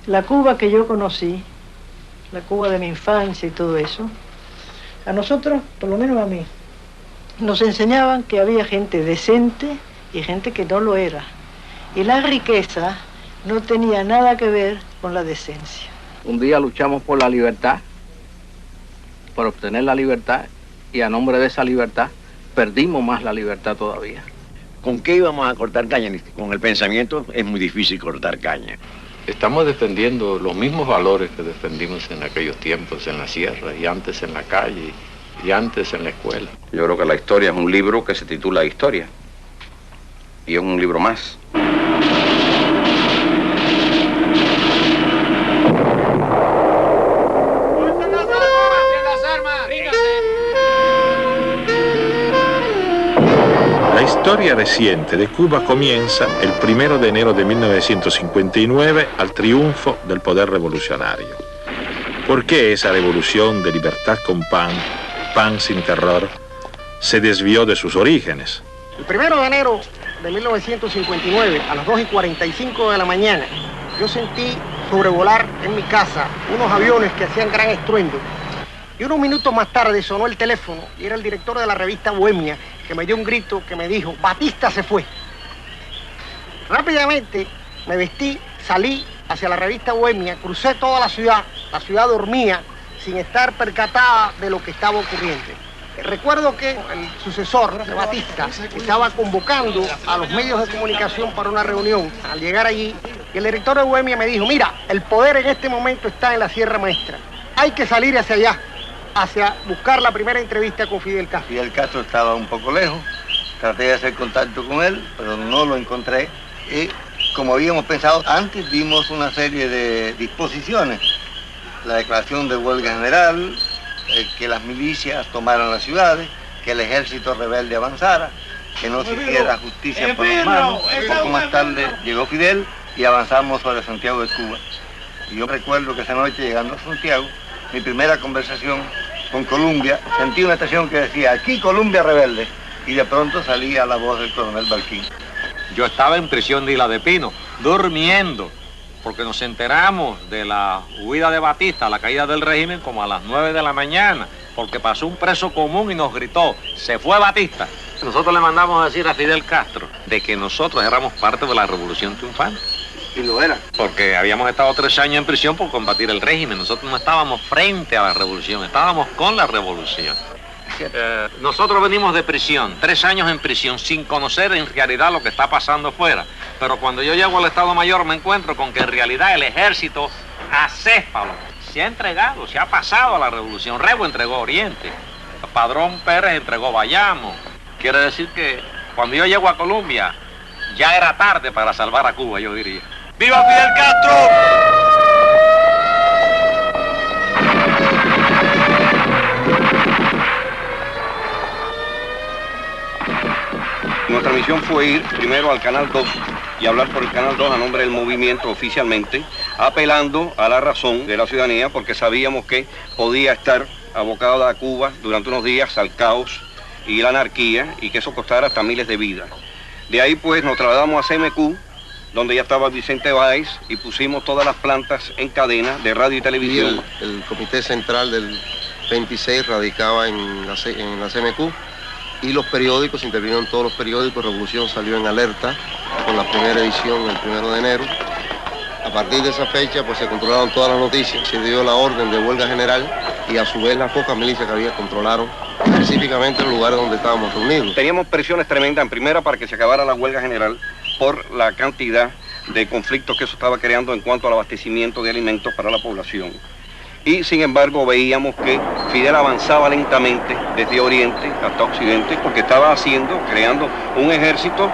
La Cuba que yo conocí, la Cuba de mi infancia y todo eso, a nosotros, por lo menos a mí, nos enseñaban que había gente decente y gente que no lo era. Y la riqueza no tenía nada que ver con la decencia. Un día luchamos por la libertad, por obtener la libertad, y a nombre de esa libertad perdimos más la libertad todavía. ¿Con qué íbamos a cortar caña? Con el pensamiento es muy difícil cortar caña. Estamos defendiendo los mismos valores que defendimos en aquellos tiempos en la sierra y antes en la calle y antes en la escuela. Yo creo que la historia es un libro que se titula Historia y es un libro más. La historia reciente de Cuba comienza el 1 de enero de 1959 al triunfo del poder revolucionario. ¿Por qué esa revolución de libertad con pan, pan sin terror, se desvió de sus orígenes? El 1 de enero de 1959, a las 2:45 de la mañana, yo sentí sobrevolar en mi casa unos aviones que hacían gran estruendo. Y unos minutos más tarde sonó el teléfono y era el director de la revista Bohemia que me dio un grito que me dijo: Batista se fue. Rápidamente me vestí, salí hacia la revista Bohemia, crucé toda la ciudad dormía sin estar percatada de lo que estaba ocurriendo. Recuerdo que el sucesor de Batista estaba convocando a los medios de comunicación para una reunión. Al llegar allí, el director de Bohemia me dijo: mira, el poder en este momento está en la Sierra Maestra. Hay que salir hacia allá, hacia buscar la primera entrevista con Fidel Castro. Fidel Castro estaba un poco lejos, traté de hacer contacto con él, pero no lo encontré. Y como habíamos pensado antes, dimos una serie de disposiciones. La declaración de huelga general, que las milicias tomaran las ciudades, que el ejército rebelde avanzara, que no se hiciera justicia por las manos. Un poco más tarde llegó Fidel y avanzamos sobre Santiago de Cuba. Y yo recuerdo que esa noche, llegando a Santiago, mi primera conversación con Colombia, sentí una estación que decía: aquí Colombia rebelde, y de pronto salía la voz del coronel Balquín. Yo estaba en prisión de Isla de Pino, durmiendo, porque nos enteramos de la huida de Batista, la caída del régimen, como a las 9 de la mañana, porque pasó un preso común y nos gritó: se fue Batista. Nosotros le mandamos a decir a Fidel Castro de que nosotros éramos parte de la revolución triunfante. Y lo era. Porque habíamos estado 3 años en prisión por combatir el régimen. Nosotros no estábamos frente a la revolución, estábamos con la revolución. Nosotros venimos de prisión, 3 años en prisión, sin conocer en realidad lo que está pasando fuera. Pero cuando yo llego al Estado Mayor me encuentro con que en realidad el ejército acéfalo se ha entregado, se ha pasado a la revolución. Rego entregó Oriente, Padrón Pérez entregó Bayamo. Quiere decir que cuando yo llego a Colombia ya era tarde para salvar a Cuba, yo diría. ¡Viva Fidel Castro! Nuestra misión fue ir primero al Canal 2 y hablar por el Canal 2 a nombre del movimiento oficialmente, apelando a la razón de la ciudadanía, porque sabíamos que podía estar abocada a Cuba durante unos días al caos y la anarquía, y que eso costara hasta miles de vidas. De ahí pues nos trasladamos a CMQ, donde ya estaba Vicente Báez, y pusimos todas las plantas en cadena de radio y televisión. Y el comité central del 26 radicaba en la CMQ, y los periódicos, intervinieron todos los periódicos. Revolución salió en alerta con la primera edición el 1 de enero. A partir de esa fecha pues se controlaron todas las noticias, se dio la orden de huelga general, y a su vez las pocas milicias que había controlaron específicamente los lugares donde estábamos reunidos. Teníamos presiones tremendas, en primera para que se acabara la huelga general por la cantidad de conflictos que eso estaba creando en cuanto al abastecimiento de alimentos para la población. Y sin embargo veíamos que Fidel avanzaba lentamente desde Oriente hasta Occidente, porque estaba creando un ejército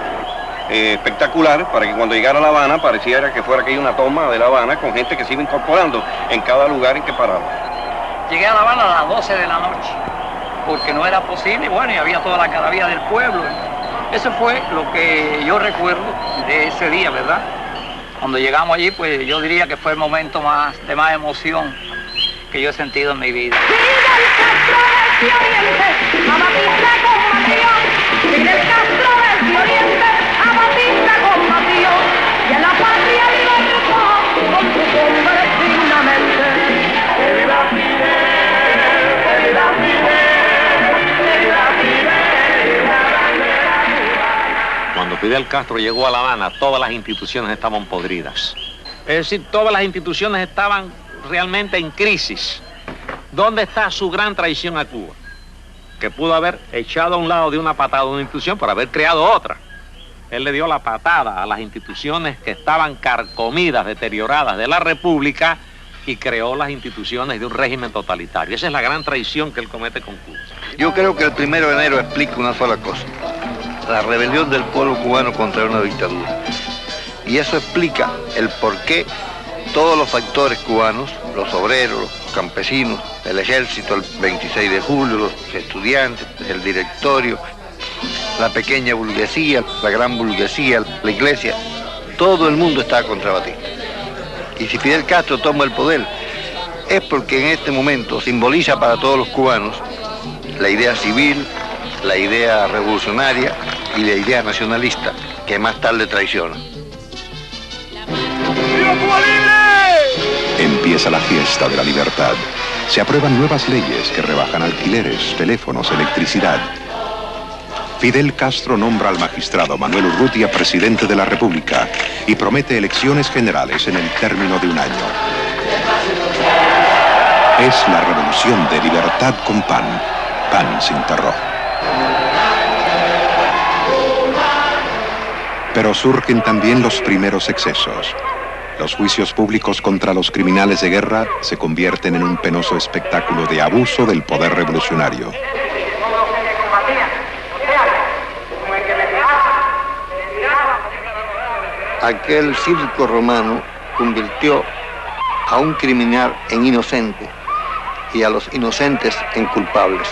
espectacular para que cuando llegara a La Habana pareciera que fuera que hay una toma de La Habana con gente que se iba incorporando en cada lugar en que paraba. Llegué a La Habana a las 12 de la noche, porque no era posible, bueno, y había toda la algarabía del pueblo. Eso fue lo que yo recuerdo de ese día, ¿verdad? Cuando llegamos allí, pues yo diría que fue el momento de más emoción que yo he sentido en mi vida. Fidel Castro desde Oriente, a Batista combatió, y en la patria libertad con su Fidel Castro llegó a La Habana, todas las instituciones estaban podridas. Es decir, todas las instituciones estaban realmente en crisis. ¿Dónde está su gran traición a Cuba? Que pudo haber echado a un lado de una patada una institución por haber creado otra. Él le dio la patada a las instituciones que estaban carcomidas, deterioradas de la República y creó las instituciones de un régimen totalitario. Esa es la gran traición que él comete con Cuba. Yo creo que el 1 de enero explica una sola cosa: la rebelión del pueblo cubano contra una dictadura. Y eso explica el por qué todos los factores cubanos, los obreros, los campesinos, el ejército, el 26 de julio, los estudiantes, el directorio, la pequeña burguesía, la gran burguesía, la iglesia, todo el mundo está contra Batista. Y si Fidel Castro toma el poder, es porque en este momento simboliza para todos los cubanos la idea civil, la idea revolucionaria y la idea nacionalista, que más tarde traiciona. ¡Viva Cuba libre! Empieza la fiesta de la libertad. Se aprueban nuevas leyes que rebajan alquileres, teléfonos, electricidad. Fidel Castro nombra al magistrado Manuel Urrutia presidente de la República y promete elecciones generales en el término de un año. Es la revolución de libertad con pan, pan sin terror. Pero surgen también los primeros excesos. Los juicios públicos contra los criminales de guerra se convierten en un penoso espectáculo de abuso del poder revolucionario. Aquel circo romano convirtió a un criminal en inocente y a los inocentes en culpables.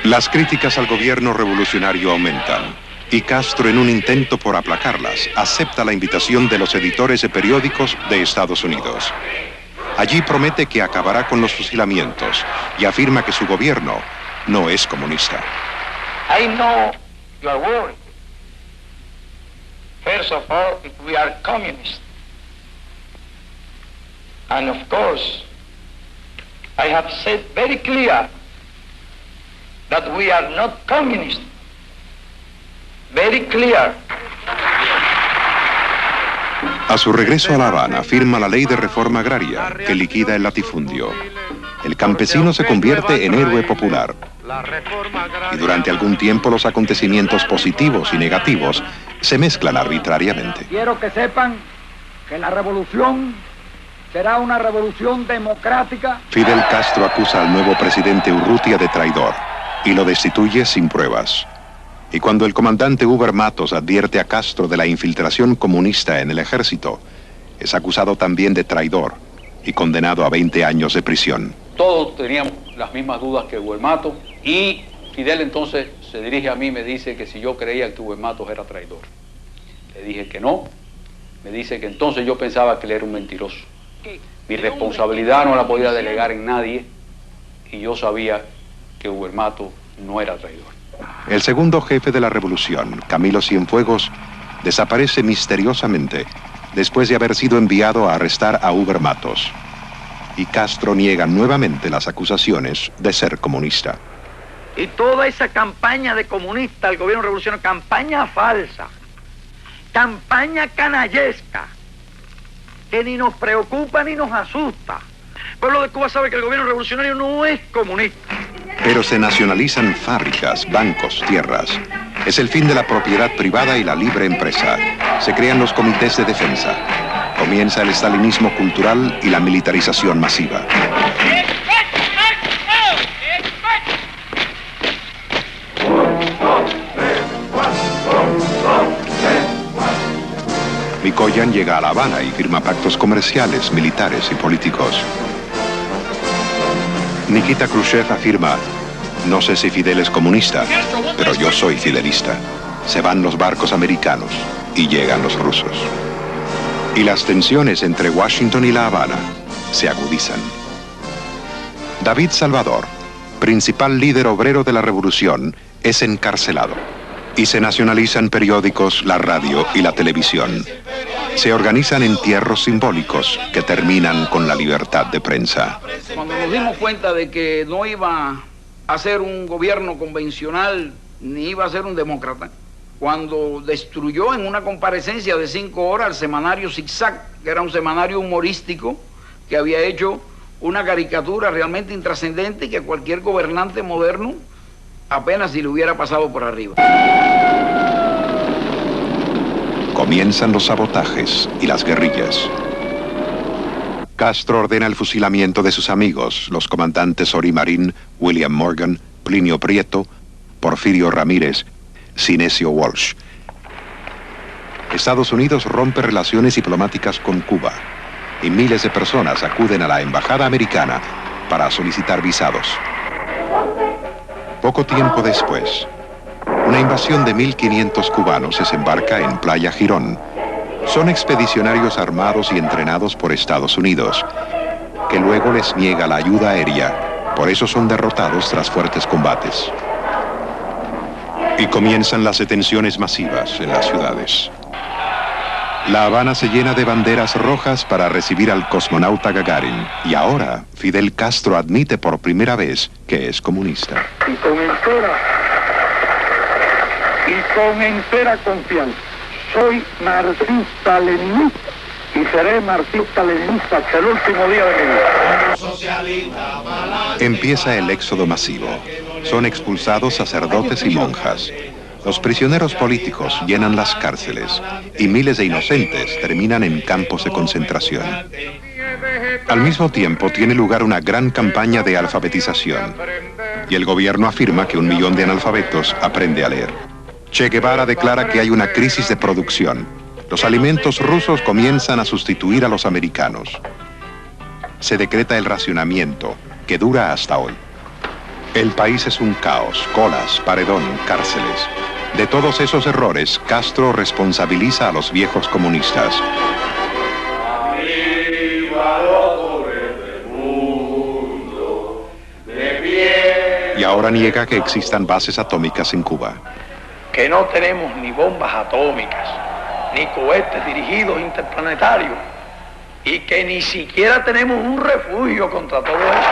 Las críticas al gobierno revolucionario aumentan y Castro, en un intento por aplacarlas, acepta la invitación de los editores de periódicos de Estados Unidos. Allí promete que acabará con los fusilamientos y afirma que su gobierno no es comunista. I know you are worried. First of all, if we are communists. And of course, I have said very clear that we are not communists. Very clear. A su regreso a La Habana, firma la ley de reforma agraria que liquida el latifundio. El campesino se convierte en héroe popular. Y durante algún tiempo los acontecimientos positivos y negativos se mezclan arbitrariamente. Quiero que sepan que la revolución será una revolución democrática. Fidel Castro acusa al nuevo presidente Urrutia de traidor y lo destituye sin pruebas. Y cuando el comandante Huber Matos advierte a Castro de la infiltración comunista en el ejército, es acusado también de traidor y condenado a 20 años de prisión. Todos teníamos las mismas dudas que Huber Matos y Fidel entonces se dirige a mí y me dice que si yo creía que Huber Matos era traidor. Le dije que no, me dice que entonces yo pensaba que él era un mentiroso. Mi responsabilidad no la podía delegar en nadie y yo sabía que Huber Matos no era traidor. El segundo jefe de la revolución, Camilo Cienfuegos, desaparece misteriosamente después de haber sido enviado a arrestar a Huber Matos. Y Castro niega nuevamente las acusaciones de ser comunista. Y toda esa campaña de comunista, el gobierno revolucionario, campaña falsa, campaña canallesca, que ni nos preocupa ni nos asusta. El pueblo de Cuba sabe que el gobierno revolucionario no es comunista. Pero se nacionalizan fábricas, bancos, tierras. Es el fin de la propiedad privada y la libre empresa. Se crean los comités de defensa. Comienza el estalinismo cultural y la militarización masiva. Mikoyan llega a La Habana y firma pactos comerciales, militares y políticos. Nikita Khrushchev afirma: no sé si Fidel es comunista, pero yo soy fidelista. Se van los barcos americanos y llegan los rusos. Y las tensiones entre Washington y La Habana se agudizan. David Salvador, principal líder obrero de la revolución, es encarcelado. Y se nacionalizan periódicos, la radio y la televisión. Se organizan entierros simbólicos que terminan con la libertad de prensa. Cuando nos dimos cuenta de que no iba a ser un gobierno convencional, ni iba a ser un demócrata, cuando destruyó en una comparecencia de 5 horas el semanario Zigzag, que era un semanario humorístico que había hecho una caricatura realmente intrascendente y que cualquier gobernante moderno apenas si le hubiera pasado por arriba. Comienzan los sabotajes y las guerrillas. Castro ordena el fusilamiento de sus amigos, los comandantes Ori Marín, William Morgan, Plinio Prieto, Porfirio Ramírez, Sinesio Walsh. Estados Unidos rompe relaciones diplomáticas con Cuba y miles de personas acuden a la embajada americana para solicitar visados. Poco tiempo después, una invasión de 1.500 cubanos desembarca en Playa Girón. Son expedicionarios armados y entrenados por Estados Unidos, que luego les niega la ayuda aérea, por eso son derrotados tras fuertes combates. Y comienzan las detenciones masivas en las ciudades. La Habana se llena de banderas rojas para recibir al cosmonauta Gagarin, y ahora Fidel Castro admite por primera vez que es comunista. Y con entera confianza, soy marxista-leninista y seré marxista-leninista hasta el último día de mi vida. Empieza el éxodo masivo. Son expulsados sacerdotes y monjas. Los prisioneros políticos llenan las cárceles y miles de inocentes terminan en campos de concentración. Al mismo tiempo tiene lugar una gran campaña de alfabetización y el gobierno afirma que 1 millón de analfabetos aprende a leer. Che Guevara declara que hay una crisis de producción. Los alimentos rusos comienzan a sustituir a los americanos. Se decreta el racionamiento, que dura hasta hoy. El país es un caos, colas, paredón, cárceles. De todos esos errores, Castro responsabiliza a los viejos comunistas. Y ahora niega que existan bases atómicas en Cuba. Que no tenemos ni bombas atómicas, ni cohetes dirigidos interplanetarios, y que ni siquiera tenemos un refugio contra todo eso.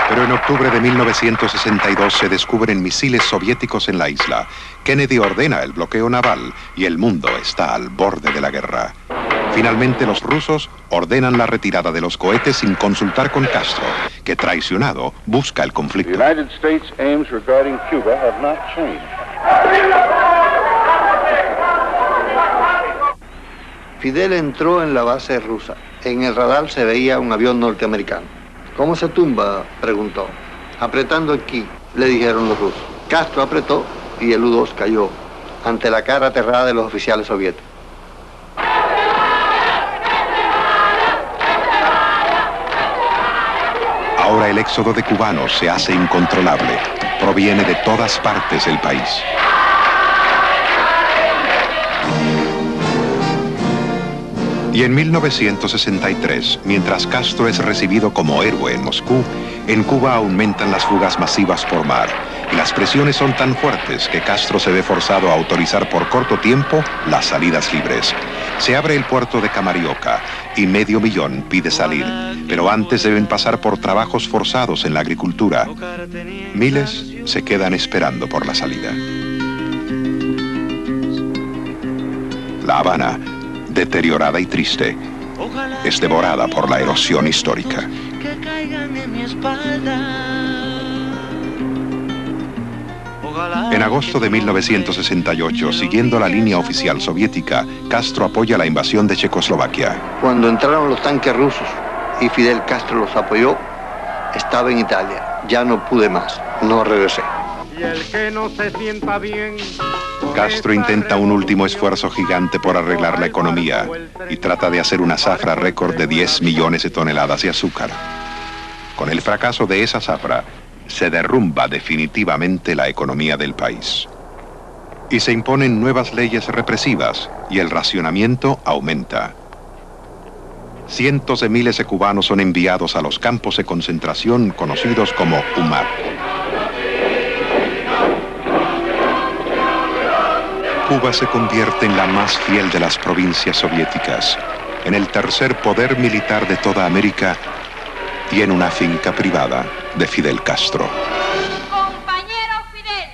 Pero en octubre de 1962 se descubren misiles soviéticos en la isla. Kennedy ordena el bloqueo naval y el mundo está al borde de la guerra. Finalmente los rusos ordenan la retirada de los cohetes sin consultar con Castro, que traicionado busca el conflicto. The United States aims regarding Cuba have not changed. Fidel entró en la base rusa. En el radar se veía un avión norteamericano. ¿Cómo se tumba?, preguntó. Apretando aquí, le dijeron los rusos. Castro apretó y el U-2 cayó ante la cara aterrada de los oficiales soviéticos. Ahora el éxodo de cubanos se hace incontrolable. Proviene de todas partes del país. Y en 1963, mientras Castro es recibido como héroe en Moscú, en Cuba aumentan las fugas masivas por mar. Y las presiones son tan fuertes que Castro se ve forzado a autorizar por corto tiempo las salidas libres. Se abre el puerto de Camarioca y 500,000 pide salir, pero antes deben pasar por trabajos forzados en la agricultura. Miles se quedan esperando por la salida. La Habana, deteriorada y triste, es devorada por la erosión histórica. En agosto de 1968, siguiendo la línea oficial soviética, Castro apoya la invasión de Checoslovaquia. Cuando entraron los tanques rusos y Fidel Castro los apoyó, estaba en Italia. Ya no pude más, no regresé. Y el que no se sienta bien. Castro intenta un último esfuerzo gigante por arreglar la economía y trata de hacer una zafra récord de 10 millones de toneladas de azúcar. Con el fracaso de esa zafra, se derrumba definitivamente la economía del país. Y se imponen nuevas leyes represivas y el racionamiento aumenta. Cientos de miles de cubanos son enviados a los campos de concentración conocidos como UMAP. Cuba se convierte en la más fiel de las provincias soviéticas, en el tercer poder militar de toda América y en una finca privada de Fidel Castro. Compañero Fidel,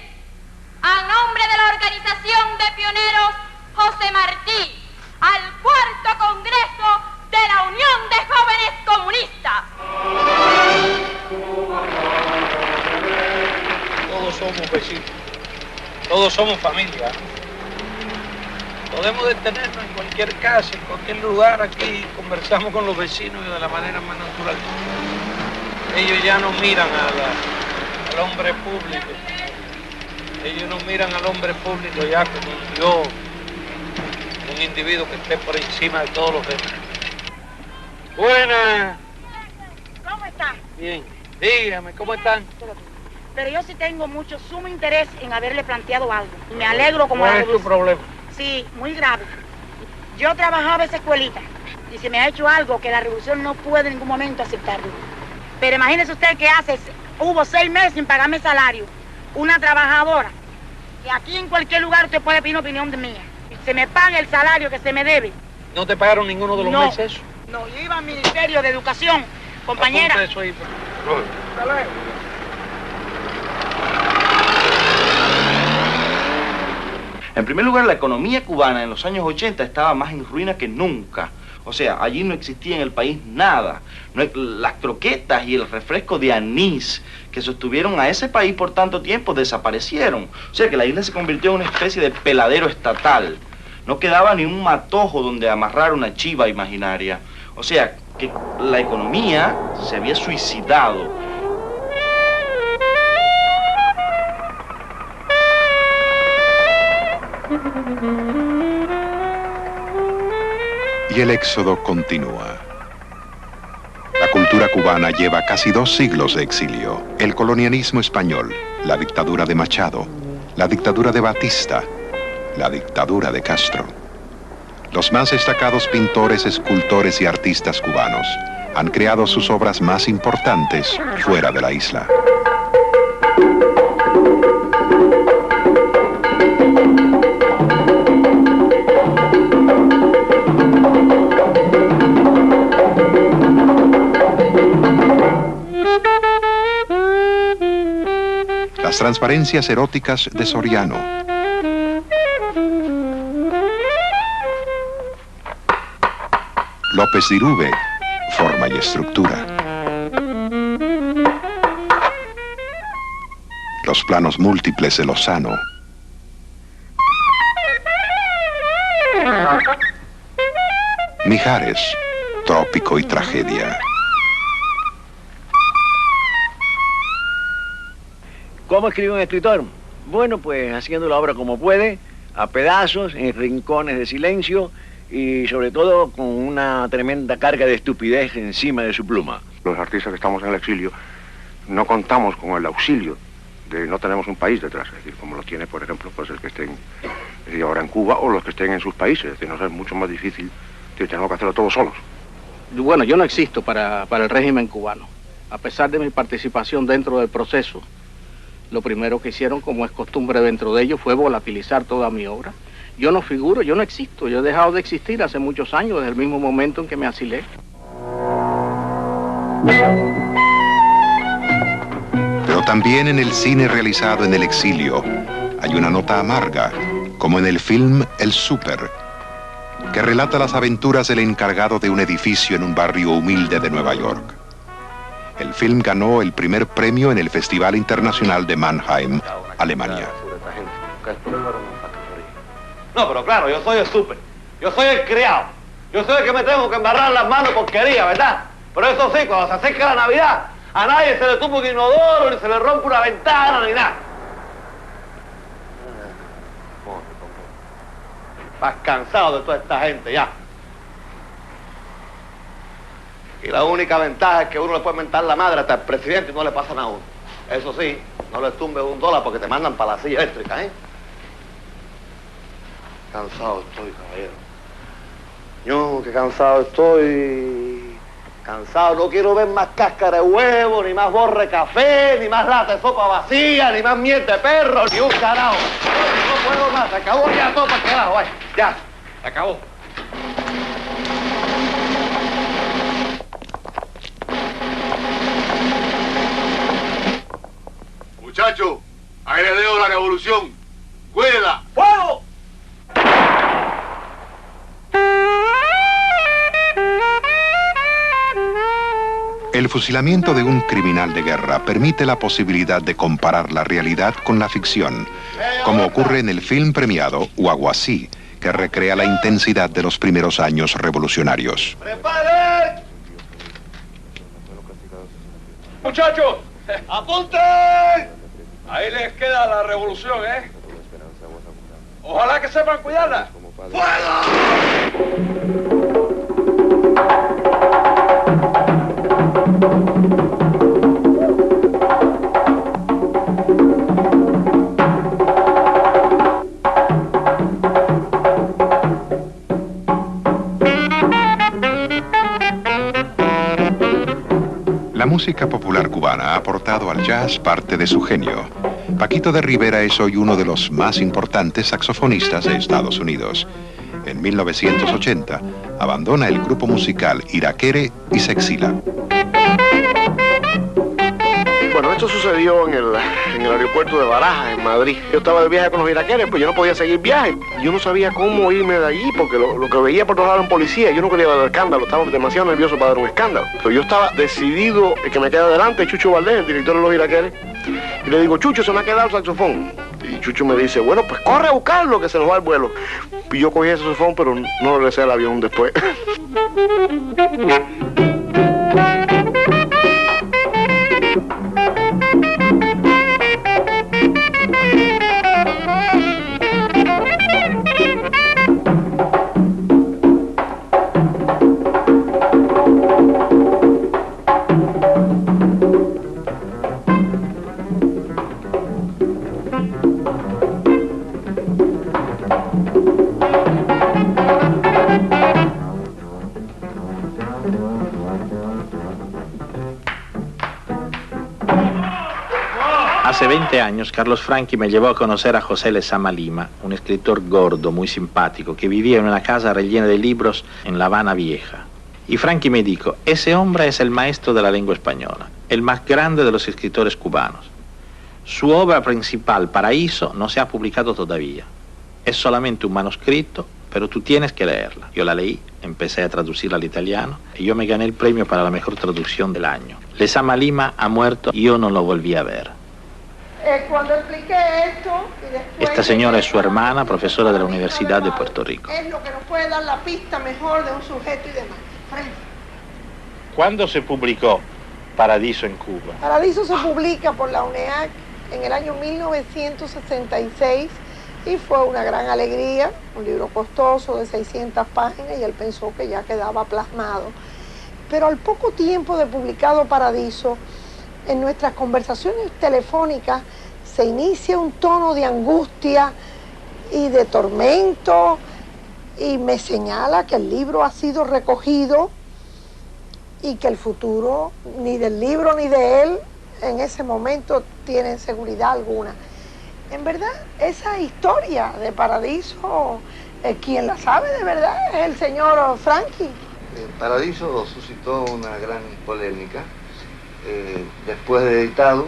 a nombre de la Organización de Pioneros José Martí, al cuarto Congreso de la Unión de Jóvenes Comunistas. Todos somos vecinos, todos somos familia. Podemos detenernos en cualquier casa, en cualquier lugar aquí, conversamos con los vecinos de la manera más natural. Ellos ya no miran al hombre público. Ellos no miran al hombre público ya como yo, un individuo que esté por encima de todos los demás. Buenas. ¿Cómo están? Bien. Dígame, ¿cómo están? Pero yo sí tengo mucho, sumo interés en haberle planteado algo. Y me alegro como... ¿Cuál es tu problema? Sí, muy grave. Yo trabajaba en esa escuelita y se me ha hecho algo que la revolución no puede en ningún momento aceptarlo. Pero imagínese usted que hubo 6 meses sin pagarme salario. Una trabajadora, que aquí en cualquier lugar usted puede pedir una opinión de mía. Se me paga el salario que se me debe. ¿No te pagaron ninguno de los meses eso? No, yo iba al Ministerio de Educación, compañera. Apunta eso ahí, por... Hasta luego. En primer lugar, la economía cubana en los años 80 estaba más en ruina que nunca. O sea, allí no existía en el país nada. Las croquetas y el refresco de anís que sostuvieron a ese país por tanto tiempo desaparecieron. O sea que la isla se convirtió en una especie de peladero estatal. No quedaba ni un matojo donde amarrar una chiva imaginaria. O sea, que la economía se había suicidado. Y el éxodo continúa. La cultura cubana lleva casi 2 siglos de exilio. El colonialismo español, la dictadura de Machado, la dictadura de Batista, la dictadura de Castro. Los más destacados pintores, escultores y artistas cubanos han creado sus obras más importantes fuera de la isla. Las transparencias eróticas de Soriano. López de Irube, forma y estructura. Los planos múltiples de Lozano. Mijares, trópico y tragedia. ¿Cómo escribe un escritor? Bueno, pues haciendo la obra como puede, a pedazos, en rincones de silencio y sobre todo con una tremenda carga de estupidez encima de su pluma. Los artistas que estamos en el exilio no contamos con el auxilio no tenemos un país detrás, es decir, como lo tiene, por ejemplo, pues el que estén ahora en Cuba o los que estén en sus países, es decir, nos es mucho más difícil, tenemos que hacerlo todos solos. Bueno, yo no existo para el régimen cubano. A pesar de mi participación dentro del proceso, lo primero que hicieron, como es costumbre dentro de ellos, fue volatilizar toda mi obra. Yo no figuro, yo no existo, yo he dejado de existir hace muchos años, desde el mismo momento en que me asilé. Pero también en el cine realizado en el exilio hay una nota amarga, como en el film El Súper, que relata las aventuras del encargado de un edificio en un barrio humilde de Nueva York. El film ganó el primer premio en el Festival Internacional de Mannheim, Alemania. No, pero claro, yo soy el súper. Yo soy el criado. Yo soy el que me tengo que embarrar las manos porquería, ¿verdad? Pero eso sí, cuando se acerca la Navidad, a nadie se le tumba un inodoro, ni se le rompe una ventana, ni nada. Estás cansado de toda esta gente ya. Y la única ventaja es que uno le puede mentar la madre hasta el presidente y no le pasa nada a uno. Eso sí, no le tumbes $1 porque te mandan para la silla eléctrica, ¿eh? Cansado estoy, caballero. Yo, qué cansado estoy. Cansado, no quiero ver más cáscara de huevo, ni más borre de café, ni más lata de sopa vacía, ni más miel de perro, ni un carajo. No puedo más, se acabó ya todo para el carajo, vaya. Ya, se acabó. revolución. ¡Cuela! ¡Fuego! El fusilamiento de un criminal de guerra permite la posibilidad de comparar la realidad con la ficción, como ocurre en el film premiado Huaguasí, que recrea la intensidad de los primeros años revolucionarios. ¡Preparen! Muchachos, apunten. Ahí les queda la revolución, ¿eh? Ojalá que sepan cuidarla. La música popular cubana ha aportado al jazz parte de su genio. Paquito de Rivera es hoy uno de los más importantes saxofonistas de Estados Unidos. En 1980, abandona el grupo musical Iraquere y se exila. Bueno, esto sucedió en el aeropuerto de Barajas, en Madrid. Yo estaba de viaje con los iraqueres, pues yo no podía seguir viaje. Yo no sabía cómo irme de allí, porque lo que veía por todos lados eran policías. Yo no quería dar escándalo, estaba demasiado nervioso para dar un escándalo. Pero yo estaba decidido que me queda delante Chucho Valdés, el director de los iraqueres. Y le digo, Chucho, se me ha quedado el saxofón. Y Chucho me dice, bueno, pues corre a buscarlo, que se nos va el vuelo. Y yo cogí ese saxofón, pero no regresé al avión después. Hace 20 años, Carlos Franchi me llevó a conocer a José Lezama Lima, un escritor gordo, muy simpático, que vivía en una casa rellena de libros en La Habana Vieja. Y Franchi me dijo, ese hombre es el maestro de la lengua española, el más grande de los escritores cubanos. Su obra principal, Paraíso, no se ha publicado todavía. Es solamente un manuscrito, pero tú tienes que leerla. Yo la leí, empecé a traducirla al italiano, y yo me gané el premio para la mejor traducción del año. Lezama Lima ha muerto y yo no lo volví a ver. Cuando expliqué esto y después... Esta señora es su hermana, profesora de la Universidad de Puerto Rico. Es lo que nos puede dar la pista mejor de un sujeto y demás. ¿Cuándo se publicó Paradiso en Cuba? Paradiso se publica por la UNEAC en el año 1966 y fue una gran alegría, un libro costoso de 600 páginas y él pensó que ya quedaba plasmado. Pero al poco tiempo de publicado Paradiso, en nuestras conversaciones telefónicas se inicia un tono de angustia y de tormento y me señala que el libro ha sido recogido y que el futuro ni del libro ni de él en ese momento tiene seguridad alguna. En verdad, esa historia de Paradiso, quien la sabe de verdad es el señor Franchi. Paradiso suscitó una gran polémica. Después de editado,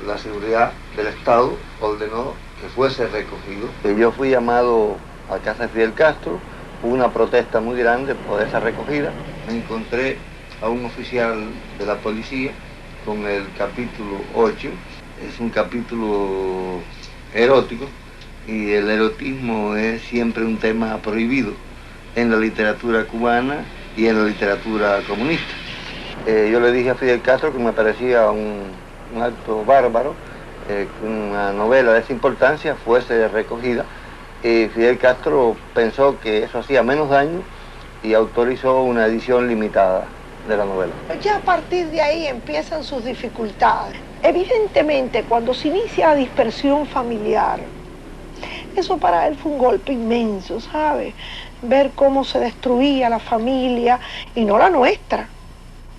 la seguridad del Estado ordenó que fuese recogido. Yo fui llamado a casa de Fidel Castro, hubo una protesta muy grande por esa recogida. Me encontré a un oficial de la policía con el capítulo 8, es un capítulo erótico y el erotismo es siempre un tema prohibido en la literatura cubana y en la literatura comunista. Yo le dije a Fidel Castro que me parecía un acto bárbaro que una novela de esa importancia fuese recogida. Fidel Castro pensó que eso hacía menos daño y autorizó una edición limitada de la novela. Ya a partir de ahí empiezan sus dificultades. Evidentemente, cuando se inicia la dispersión familiar, eso para él fue un golpe inmenso, ¿sabe? Ver cómo se destruía la familia y no la nuestra.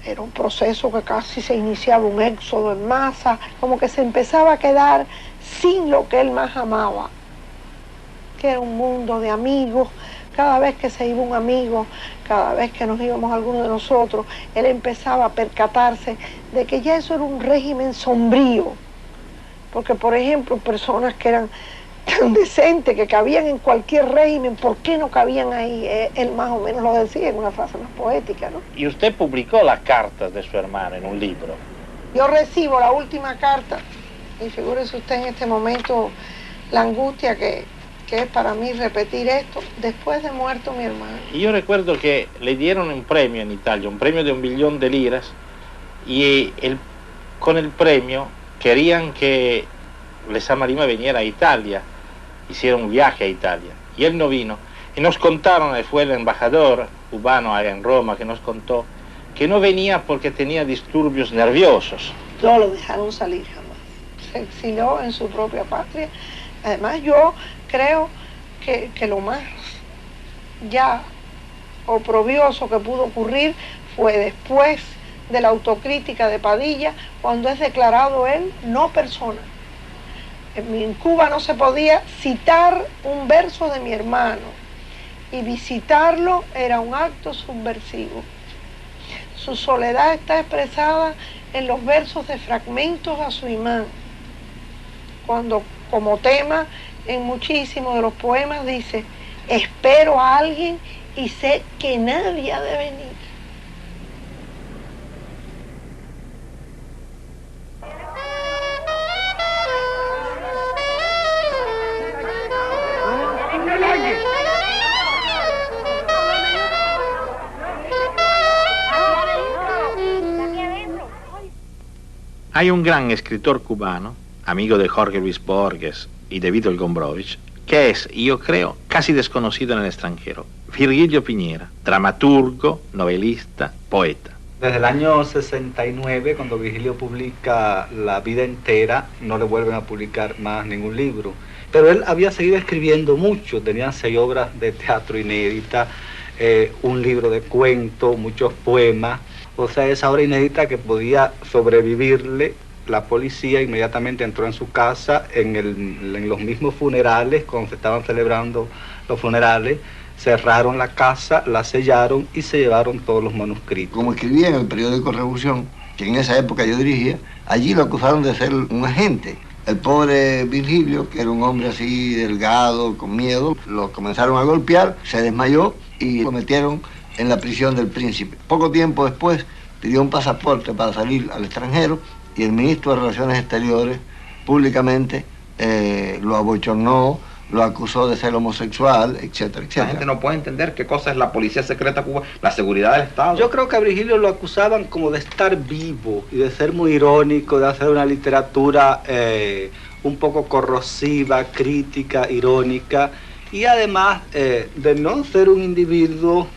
Era un proceso que casi se iniciaba un éxodo en masa, como que se empezaba a quedar sin lo que él más amaba, que era un mundo de amigos. Cada vez que se iba un amigo, cada vez que nos íbamos alguno de nosotros, él empezaba a percatarse de que ya eso era un régimen sombrío, Porque, por ejemplo, personas que eran tan decentes, que cabían en cualquier régimen, ¿por qué no cabían ahí? Él más o menos lo decía en una frase más poética, ¿no? Y usted publicó las cartas de su hermana en un libro. Yo recibo la última carta, y figúrese usted en este momento la angustia que es para mí repetir esto, después de muerto mi hermano. Y yo recuerdo que le dieron un premio en Italia, un premio de 1 billón de liras, y con el premio querían que Lezama Lima viniera a Italia, hiciera un viaje a Italia, y él no vino. Y nos contaron, fue el embajador cubano allá en Roma que nos contó que no venía porque tenía disturbios nerviosos. No lo dejaron salir jamás. Se exilió en su propia patria. Además, yo creo que lo más ya oprobioso que pudo ocurrir fue después de la autocrítica de Padilla, cuando es declarado él no persona. En Cuba no se podía citar un verso de mi hermano, y visitarlo era un acto subversivo. Su soledad está expresada en los versos de Fragmentos a su imán, cuando como tema en muchísimos de los poemas dice: espero a alguien y sé que nadie ha de venir. Hay un gran escritor cubano, amigo de Jorge Luis Borges y de Vítor Gombrowicz, que es, yo creo, casi desconocido en el extranjero. Virgilio Piñera, dramaturgo, novelista, poeta. Desde el año 69, cuando Virgilio publica La vida entera, no le vuelven a publicar más ningún libro. Pero él había seguido escribiendo mucho, tenía 6 obras de teatro inéditas, un libro de cuentos, muchos poemas. O sea, esa obra inédita que podía sobrevivirle, la policía inmediatamente entró en su casa, en los mismos funerales, cuando se estaban celebrando los funerales, cerraron la casa, la sellaron y se llevaron todos los manuscritos. Como escribía en el periódico Revolución, que en esa época yo dirigía, allí lo acusaron de ser un agente. El pobre Virgilio, que era un hombre así delgado, con miedo, lo comenzaron a golpear, se desmayó y lo metieron en la prisión del Príncipe. Poco tiempo después pidió un pasaporte para salir al extranjero y el ministro de Relaciones Exteriores públicamente lo abochornó, lo acusó de ser homosexual, etcétera, etcétera. La gente no puede entender qué cosa es la policía secreta cubana, la seguridad del Estado. Yo creo que a Virgilio lo acusaban como de estar vivo y de ser muy irónico, de hacer una literatura un poco corrosiva, crítica, irónica, y además de no ser un individuo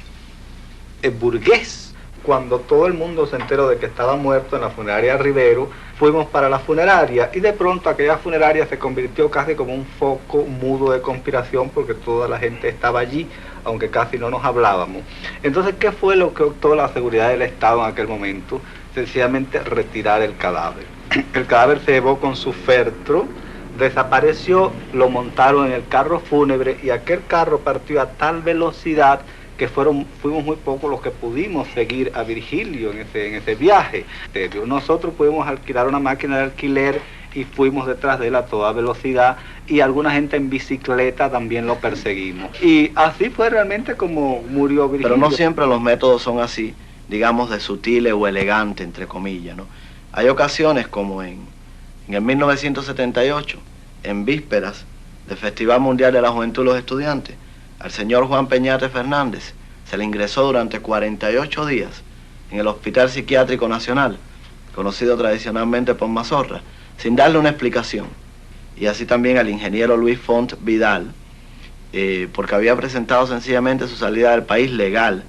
burgués. Cuando todo el mundo se enteró de que estaba muerto en la funeraria Rivero, fuimos para la funeraria y de pronto aquella funeraria se convirtió casi como un foco mudo de conspiración porque toda la gente estaba allí, aunque casi no nos hablábamos. Entonces, ¿qué fue lo que optó la seguridad del Estado en aquel momento? Sencillamente retirar el cadáver. El cadáver se llevó con su féretro, desapareció, lo montaron en el carro fúnebre y aquel carro partió a tal velocidad que fuimos muy pocos los que pudimos seguir a Virgilio en ese viaje. Nosotros pudimos alquilar una máquina de alquiler y fuimos detrás de él a toda velocidad, y alguna gente en bicicleta también lo perseguimos. Y así fue realmente como murió Virgilio. Pero no siempre los métodos son así, digamos, de sutiles o elegantes, entre comillas, ¿no? Hay ocasiones como en el 1978, en vísperas del Festival Mundial de la Juventud y los Estudiantes, al señor Juan Peñate Fernández se le ingresó durante 48 días en el Hospital Psiquiátrico Nacional, conocido tradicionalmente por Mazorra, sin darle una explicación. Y así también al ingeniero Luis Font Vidal, porque había presentado sencillamente su salida del país legal.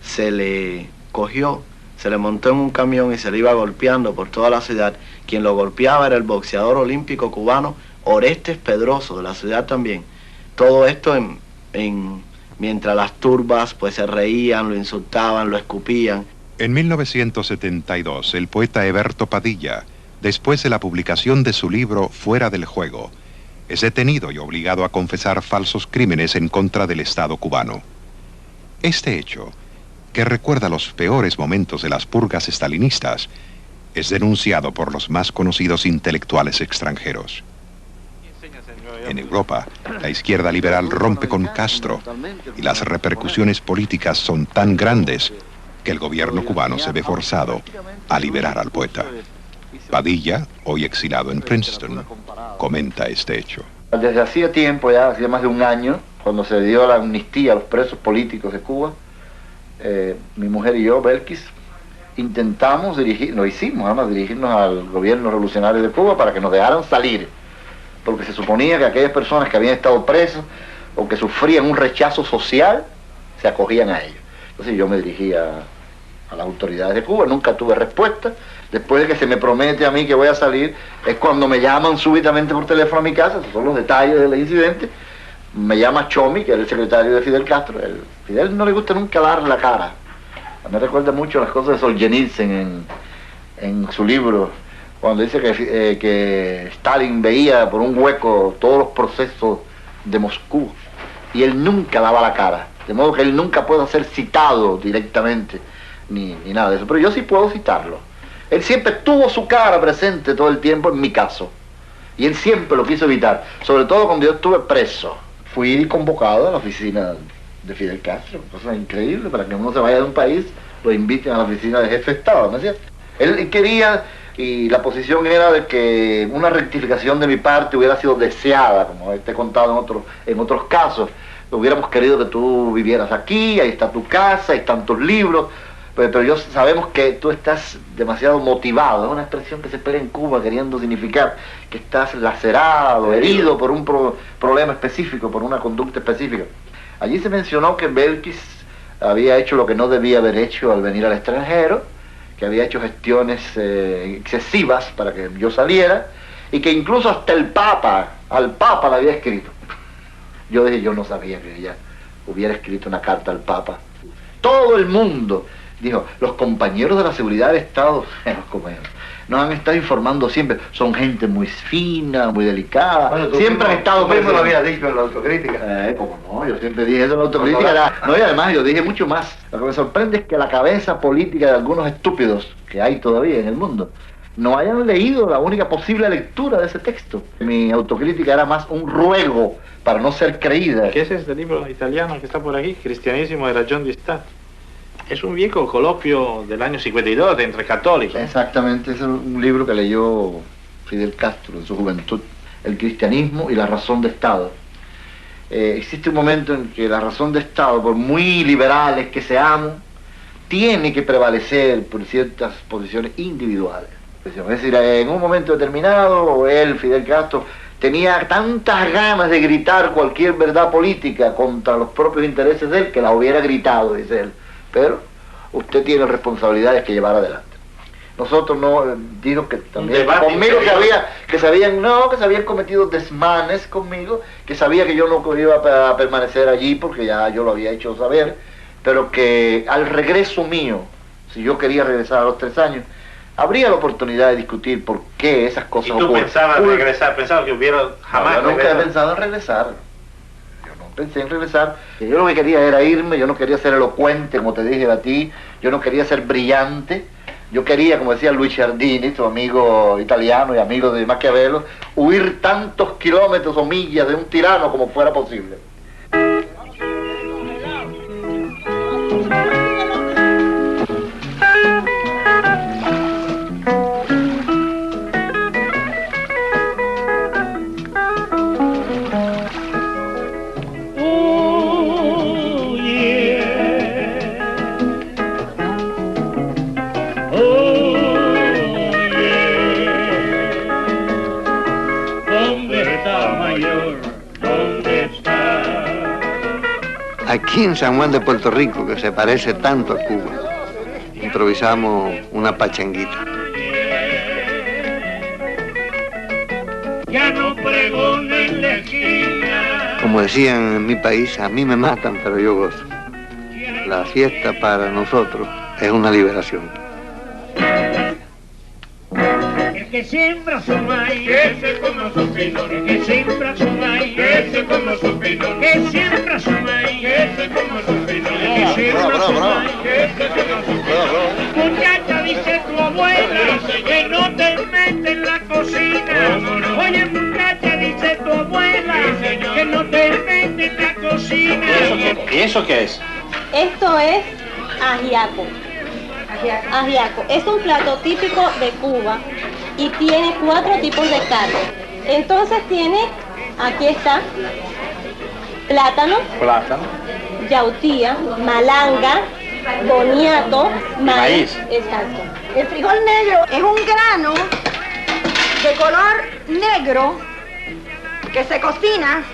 Se le cogió, se le montó en un camión y se le iba golpeando por toda la ciudad. Quien lo golpeaba era el boxeador olímpico cubano Orestes Pedroso, de la ciudad también. Todo esto mientras las turbas pues se reían, lo insultaban, lo escupían. En 1972, el poeta Heberto Padilla, después de la publicación de su libro Fuera del Juego, es detenido y obligado a confesar falsos crímenes en contra del Estado cubano. Este hecho, que recuerda los peores momentos de las purgas estalinistas, es denunciado por los más conocidos intelectuales extranjeros. En Europa, la izquierda liberal rompe con Castro y las repercusiones políticas son tan grandes que el gobierno cubano se ve forzado a liberar al poeta. Padilla, hoy exilado en Princeton, comenta este hecho. Desde hacía tiempo, ya hacía más de un año, cuando se dio la amnistía a los presos políticos de Cuba, mi mujer y yo, Belkis, intentamos dirigirnos al gobierno revolucionario de Cuba para que nos dejaran salir, porque se suponía que aquellas personas que habían estado presos o que sufrían un rechazo social, se acogían a ellos. Entonces yo me dirigí a las autoridades de Cuba, nunca tuve respuesta. Después de que se me promete a mí que voy a salir, es cuando me llaman súbitamente por teléfono a mi casa, esos son los detalles del incidente. Me llama Chomi, que era el secretario de Fidel Castro. Fidel no le gusta nunca dar la cara. Me recuerda mucho las cosas de Solzhenitsyn en su libro, cuando dice que Stalin veía por un hueco todos los procesos de Moscú y él nunca daba la cara, de modo que él nunca puede ser citado directamente ni nada de eso, pero yo sí puedo citarlo. Él siempre tuvo su cara presente todo el tiempo en mi caso y él siempre lo quiso evitar, sobre todo cuando yo estuve preso. Fui convocado a la oficina de Fidel Castro, cosa increíble, para que uno se vaya de un país, lo inviten a la oficina de jefe de Estado, ¿no es cierto? Él quería, y la posición era de que una rectificación de mi parte hubiera sido deseada, como te he contado en otros casos. Hubiéramos querido que tú vivieras aquí, ahí está tu casa, ahí están tus libros, pero sabemos que tú estás demasiado motivado. Es una expresión que se espera en Cuba queriendo significar que estás lacerado, herido por un problema específico, por una conducta específica. Allí se mencionó que Belkis había hecho lo que no debía haber hecho al venir al extranjero, que había hecho gestiones excesivas para que yo saliera, y que incluso hasta al Papa le había escrito. Yo dije, yo no sabía que ella hubiera escrito una carta al Papa. Todo el mundo dijo, los compañeros de la seguridad del Estado, nos han estado informando siempre, son gente muy fina, muy delicada, bueno, siempre han estado... Tú mismo lo habías dicho en la autocrítica. ¿Cómo no? Yo siempre dije eso en la autocrítica. No, y además yo dije mucho más. Lo que me sorprende es que la cabeza política de algunos estúpidos que hay todavía en el mundo no hayan leído la única posible lectura de ese texto. Mi autocrítica era más un ruego para no ser creída. ¿Qué es este libro italiano que está por aquí? Cristianismo e ragion di Stato. Es un viejo coloquio del año 52 entre católicos. Exactamente, es un libro que leyó Fidel Castro en su juventud, El cristianismo y la razón de Estado. Existe un momento en que la razón de Estado, por muy liberales que seamos, tiene que prevalecer por ciertas posiciones individuales. Es decir, en un momento determinado, Fidel Castro, tenía tantas ganas de gritar cualquier verdad política contra los propios intereses de él, que la hubiera gritado, dice él. Pero usted tiene responsabilidades que llevar adelante. Nosotros no, digo que también conmigo que se habían cometido desmanes conmigo, que sabía que yo no iba a permanecer allí porque ya yo lo había hecho saber, pero que al regreso mío, si yo quería regresar a los 3 años, habría la oportunidad de discutir por qué esas cosas ocurren. ¿Y tú pensabas regresar? ¿Pensabas que hubiera jamás yo nunca he pensado en regresar. Pensé en regresar. Yo lo que quería era irme, yo no quería ser elocuente, como te dije a ti, yo no quería ser brillante, yo quería, como decía Luis Ciardini, tu amigo italiano y amigo de Maquiavelo, huir tantos kilómetros o millas de un tirano como fuera posible. Aquí en San Juan de Puerto Rico, que se parece tanto a Cuba, improvisamos una pachanguita. Ya no pregona en la esquina. Como decían en mi país, a mí me matan, pero yo gozo. La fiesta para nosotros es una liberación. Que siembra su maíz, que se coma sus pinones, que siembra su maíz, que se coma sus pinones, que siembra su maíz, que se coma sus pinones, que siembra su maíz, que se coma sus pinones. Muchacha, dice tu abuela, que no te metes en la cocina. Oye muchacha, dice tu abuela, que no te metes en la cocina. ¿Y eso qué es? Esto es ajiaco. Ajiaco. Es un plato típico de Cuba y tiene 4 tipos de carne. Entonces tiene, aquí está, plátano, yautía, malanga, boniato, maíz. Exacto. El frijol negro es un grano de color negro que se cocina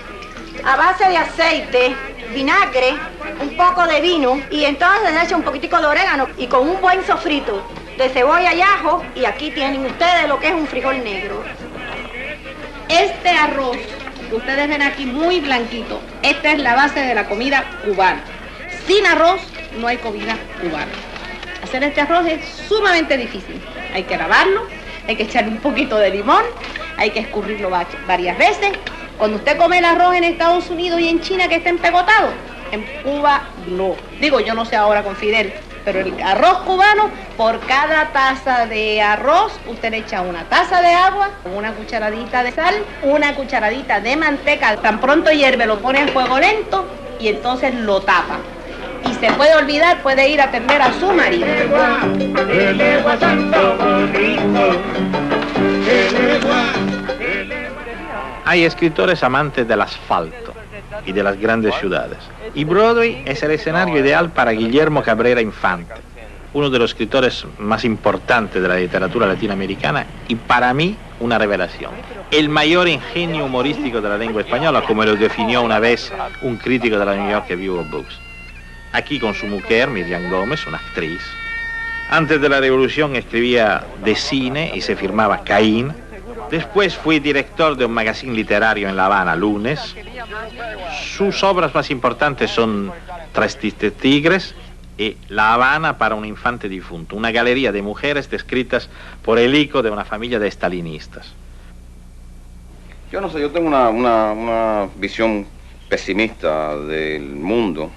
a base de aceite, vinagre, un poco de vino y entonces le echa un poquitico de orégano y con un buen sofrito de cebolla y ajo, y aquí tienen ustedes lo que es un frijol negro. Este arroz que ustedes ven aquí muy blanquito, esta es la base de la comida cubana. Sin arroz no hay comida cubana. Hacer este arroz es sumamente difícil. Hay que lavarlo, hay que echarle un poquito de limón, hay que escurrirlo varias veces. Cuando usted come el arroz en Estados Unidos y en China que está empegotado, en Cuba no. Digo, yo no sé ahora con Fidel, pero el arroz cubano, por cada taza de arroz, usted le echa una taza de agua, una cucharadita de sal, una cucharadita de manteca. Tan pronto hierve, lo pone a fuego lento y entonces lo tapa. Y se puede olvidar, puede ir a atender a su marido. Hay escritores amantes del asfalto y de las grandes ciudades. Y Broadway es el escenario ideal para Guillermo Cabrera Infante, uno de los escritores más importantes de la literatura latinoamericana y para mí una revelación. El mayor ingenio humorístico de la lengua española, como lo definió una vez un crítico de la New York Review of Books. Aquí con su mujer, Miriam Gómez, una actriz. Antes de la Revolución escribía de cine y se firmaba Caín. Después fui director de un magazine literario en La Habana, Lunes. Sus obras más importantes son Tres Tigres y La Habana para un infante difunto, una galería de mujeres descritas por el hijo de una familia de estalinistas. Yo no sé, yo tengo una visión pesimista del mundo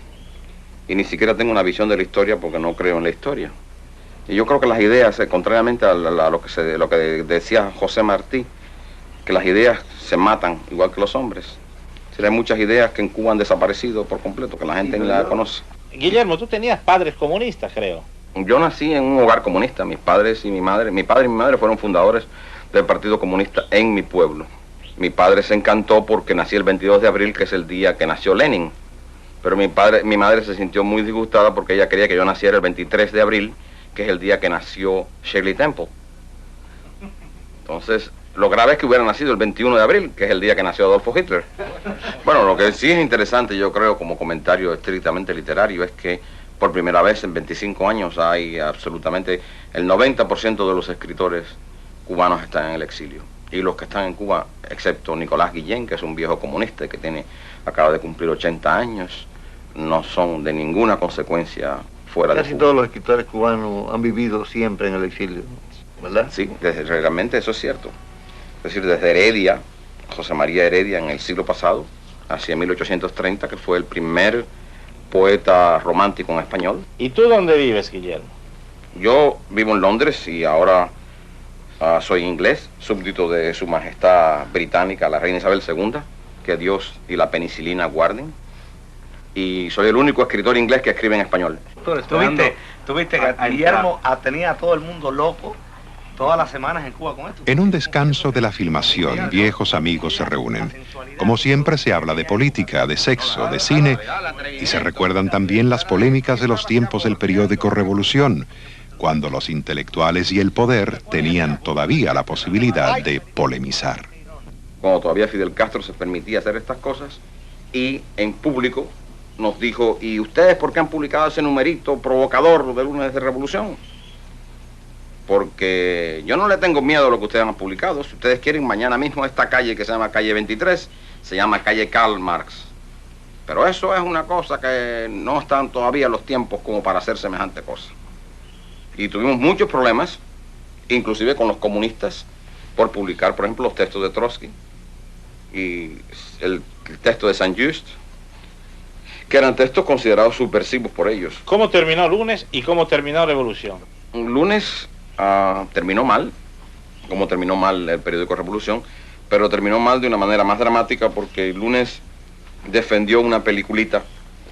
y ni siquiera tengo una visión de la historia porque no creo en la historia. Y yo creo que las ideas, contrariamente a lo que decía José Martí, que las ideas se matan igual que los hombres. Hay muchas ideas que en Cuba han desaparecido por completo, que la gente ni la conoce. Guillermo, tú tenías padres comunistas, creo. Yo nací en un hogar comunista. Mis padres y mi padre y mi madre fueron fundadores del Partido Comunista en mi pueblo. Mi padre se encantó porque nací el 22 de abril, que es el día que nació Lenin. Pero mi madre se sintió muy disgustada porque ella quería que yo naciera el 23 de abril, que es el día que nació Shirley Temple. Entonces, lo grave es que hubiera nacido el 21 de abril, que es el día que nació Adolfo Hitler. Bueno, lo que sí es interesante, yo creo, como comentario estrictamente literario, es que por primera vez en 25 años hay absolutamente el 90% de los escritores cubanos están en el exilio. Y los que están en Cuba, excepto Nicolás Guillén, que es un viejo comunista que acaba de cumplir 80 años, no son de ninguna consecuencia fuera de Cuba. Casi todos los escritores cubanos han vivido siempre en el exilio, ¿verdad? Sí, realmente eso es cierto. Es decir, desde Heredia, José María Heredia en el siglo pasado, hacia 1830, que fue el primer poeta romántico en español. ¿Y tú dónde vives, Guillermo? Yo vivo en Londres y ahora soy inglés, súbdito de Su Majestad Británica, la Reina Isabel II, que Dios y la penicilina guarden. Y soy el único escritor inglés que escribe en español. ¿Tuviste que Guillermo tenía a todo el mundo loco todas las semanas en Cuba con esto? En un descanso de la filmación, viejos amigos se reúnen. Como siempre se habla de política, de sexo, de cine, y se recuerdan también las polémicas de los tiempos del periódico Revolución, cuando los intelectuales y el poder tenían todavía la posibilidad de polemizar. Cuando todavía Fidel Castro se permitía hacer estas cosas, y en público nos dijo, ¿y ustedes por qué han publicado ese numerito provocador de Lunes de Revolución? Porque yo no le tengo miedo a lo que ustedes han publicado. Si ustedes quieren, mañana mismo esta calle que se llama calle 23, se llama calle Karl Marx. Pero eso es una cosa que no están todavía los tiempos como para hacer semejante cosa. Y tuvimos muchos problemas, inclusive con los comunistas, por publicar, por ejemplo, los textos de Trotsky y el texto de Saint-Just, que eran textos considerados subversivos por ellos. ¿Cómo terminó Lunes y cómo terminó Revolución? Lunes terminó mal, como terminó mal el periódico Revolución, pero terminó mal de una manera más dramática porque el Lunes defendió una peliculita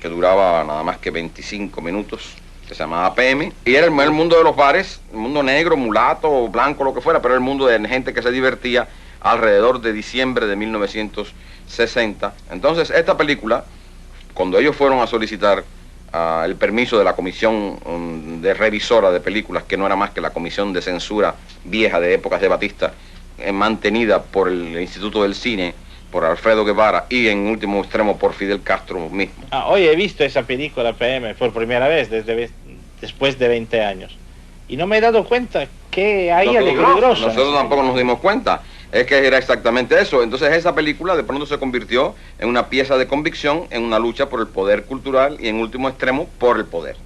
que duraba nada más que 25 minutos, que se llamaba PM, y era el mundo de los bares, el mundo negro, mulato, blanco, lo que fuera, pero era el mundo de gente que se divertía alrededor de diciembre de 1960. Entonces, esta película, cuando ellos fueron a solicitar el permiso de la comisión de revisora de películas, que no era más que la comisión de censura vieja de épocas de Batista, mantenida por el Instituto del Cine, por Alfredo Guevara y en último extremo por Fidel Castro mismo. Hoy he visto esa película PM por primera vez después de 20 años y no me he dado cuenta que hay de peligroso. Nosotros tampoco nos dimos cuenta. Es que era exactamente eso. Entonces esa película de pronto se convirtió en una pieza de convicción, en una lucha por el poder cultural y en último extremo por el poder.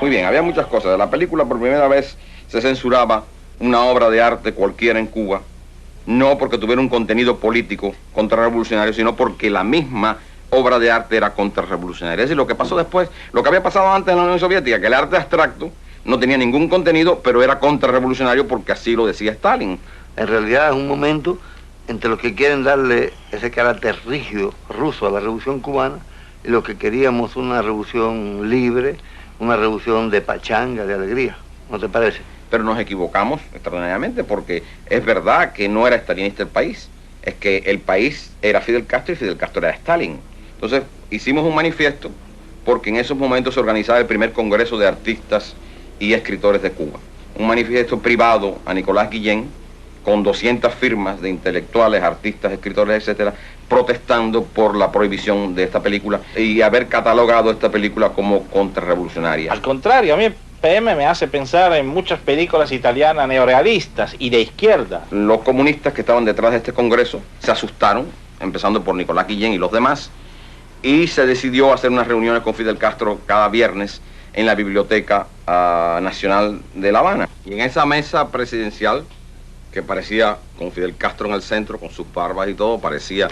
Muy bien, había muchas cosas. De la película por primera vez se censuraba una obra de arte cualquiera en Cuba, no porque tuviera un contenido político contrarrevolucionario, sino porque la misma obra de arte era contrarrevolucionaria. Es decir, lo que pasó después, lo que había pasado antes en la Unión Soviética, que el arte abstracto no tenía ningún contenido, pero era contrarrevolucionario porque así lo decía Stalin. En realidad es un momento entre los que quieren darle ese carácter rígido ruso a la revolución cubana y los que queríamos una revolución libre, una revolución de pachanga, de alegría. ¿No te parece? Pero nos equivocamos extraordinariamente porque es verdad que no era estalinista el país, es que el país era Fidel Castro y Fidel Castro era Stalin. Entonces hicimos un manifiesto porque en esos momentos se organizaba el primer congreso de artistas y escritores de Cuba. Un manifiesto privado a Nicolás Guillén con 200 firmas de intelectuales, artistas, escritores, etcétera, protestando por la prohibición de esta película y haber catalogado esta película como contrarrevolucionaria. Al contrario, a mí PM me hace pensar en muchas películas italianas neorealistas y de izquierda. Los comunistas que estaban detrás de este congreso se asustaron, empezando por Nicolás Guillén y los demás, y se decidió hacer unas reuniones con Fidel Castro cada viernes en la Biblioteca Nacional de La Habana. Y en esa mesa presidencial, que parecía con Fidel Castro en el centro, con sus barbas y todo, parecía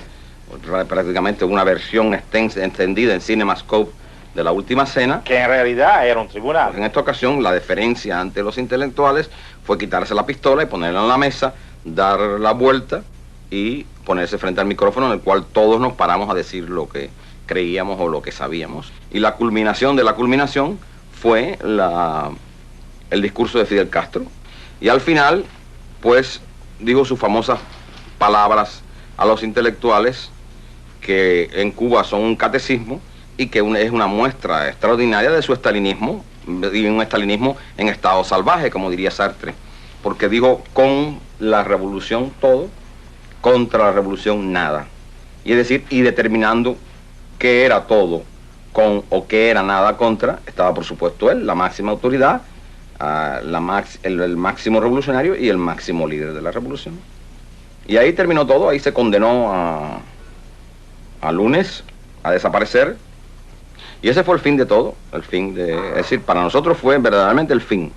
prácticamente una versión extendida en CinemaScope de La Última Cena. Que en realidad era un tribunal. En esta ocasión, la deferencia ante los intelectuales fue quitarse la pistola y ponerla en la mesa, dar la vuelta y ponerse frente al micrófono en el cual todos nos paramos a decir lo que creíamos o lo que sabíamos. Y la culminación de la culminación fue el discurso de Fidel Castro. Y al final, pues, dijo sus famosas palabras a los intelectuales que en Cuba son un catecismo y que es una muestra extraordinaria de su estalinismo, y un estalinismo en estado salvaje, como diría Sartre, porque dijo con la revolución todo, contra la revolución nada. Y es decir, y determinando qué era todo con o qué era nada contra, estaba por supuesto él, la máxima autoridad, el máximo revolucionario y el máximo líder de la revolución. Y ahí terminó todo, ahí se condenó a Lunes a desaparecer Y ese fue el fin de todo, es decir, para nosotros fue verdaderamente el fin.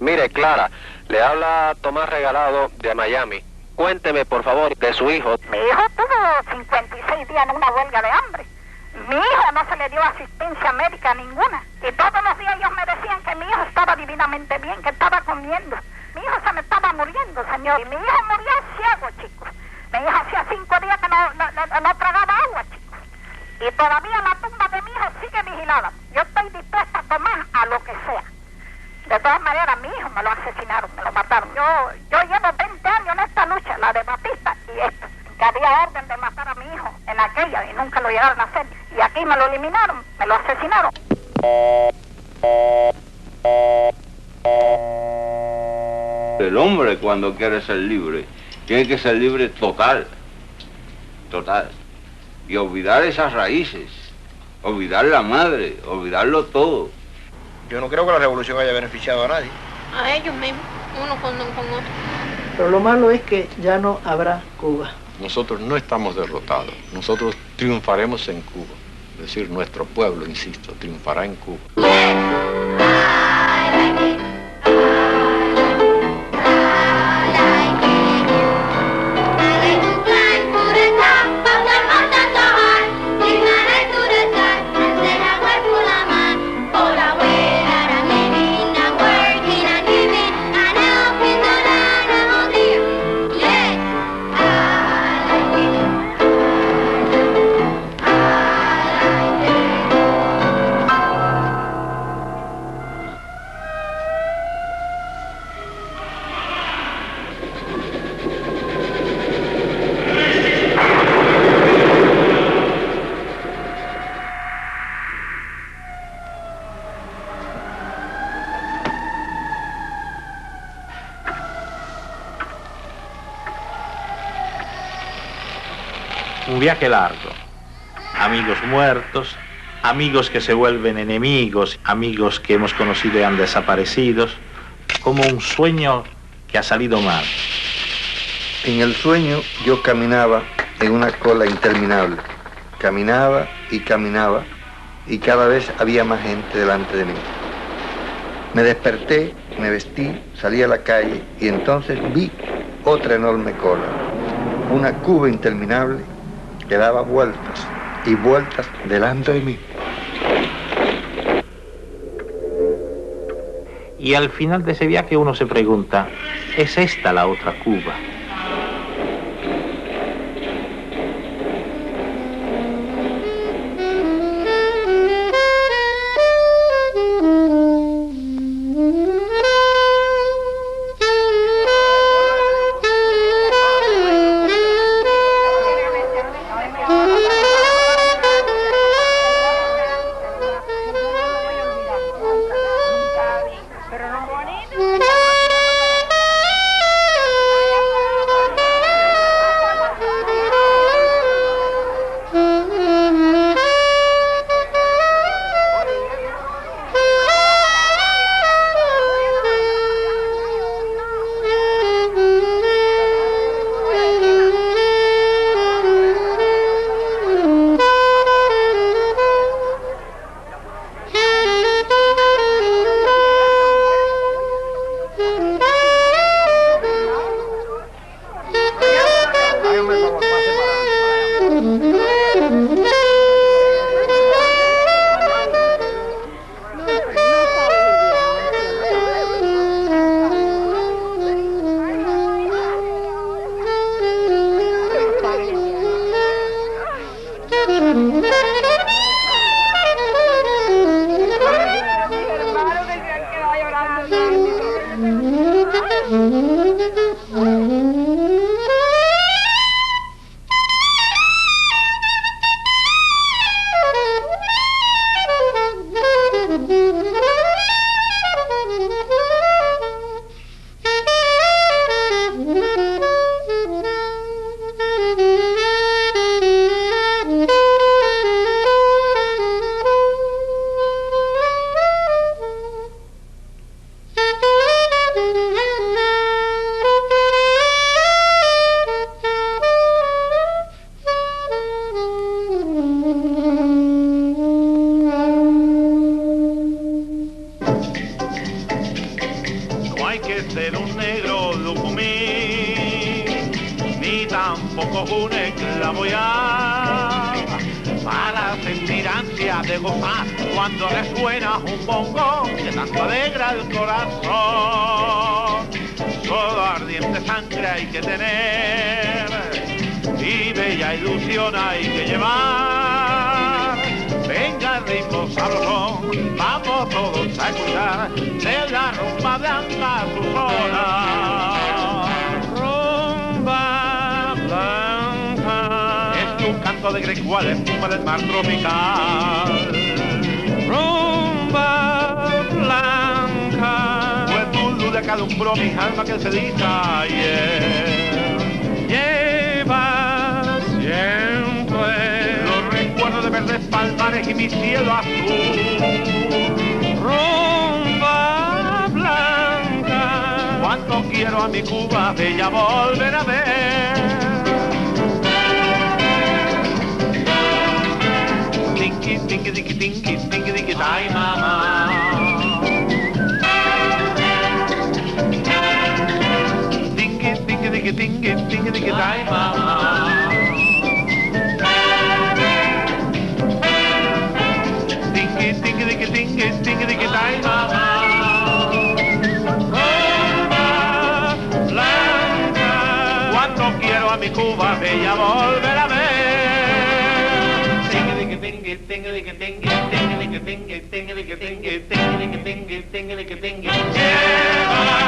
Mire, Clara, le habla Tomás Regalado de Miami. Cuénteme, por favor, de su hijo. Mi hijo tuvo 56 días en una huelga de hambre. Mi hijo no se le dio asistencia médica ninguna. Y todos los días ellos me decían que mi hijo estaba divinamente bien, que estaba comiendo. Mi hijo se me estaba muriendo, señor. Y mi hijo murió ciego, chicos. Mi hijo hacía 5 días que no tragaba agua, chicos. Y todavía la tumba de mi hijo sigue vigilada. Yo estoy dispuesta a tomar a lo que sea. De todas maneras, mi hijo me lo asesinaron, me lo mataron. Yo llevo 20 años en esta lucha, la de Batista y esto. Que había orden de matar a mi hijo en aquella y nunca lo llegaron a hacer. Y aquí me lo eliminaron, me lo asesinaron. El hombre cuando quiere ser libre, tiene que ser libre total. Y olvidar esas raíces, olvidar la madre, olvidarlo todo. Yo no creo que la revolución haya beneficiado a nadie. A ellos mismos, uno con otro. Pero lo malo es que ya no habrá Cuba. Nosotros no estamos derrotados, nosotros triunfaremos en Cuba. Es decir, nuestro pueblo, insisto, triunfará en Cuba. Un viaje largo, amigos muertos, amigos que se vuelven enemigos, amigos que hemos conocido y han desaparecido, como un sueño que ha salido mal. En el sueño yo caminaba en una cola interminable, caminaba y cada vez había más gente delante de mí. Me desperté, me vestí, salí a la calle y entonces vi otra enorme cola, una cuba interminable que daba vueltas y vueltas delante de mí. Y al final de ese viaje uno se pregunta, ¿es esta la otra Cuba? ser un negro lucumí, ni tampoco un esclavo ya, para sentir ansia de gozar cuando le suena un bongo que tanto alegra el corazón. Solo ardiente sangre hay que tener y bella ilusión hay que llevar. Venga el ritmo sabrosón, vamos todos a escuchar de la rumba blanca su zona. Rumba blanca es un canto de grecual, espuma del mar tropical. Rumba blanca fue tu luz que alumbró mi alma que se dicha ayer. Lleva siempre los recuerdos de verdes palmares y mi cielo azul. Rumba blanca, cuando quiero a mi Cuba bella volver a ver. Tinky, tinky, tinky, tinky, tinky, tinky, ay mamá. Tinky, tinky, tinky, tinky, tinky, tinky, ay mamá. Tinky, tinky, tinky, tinky, tinky, tinky, ay mamá. Rumba blanca, cuando quiero a mi Cuba bella volver a ver. Lleva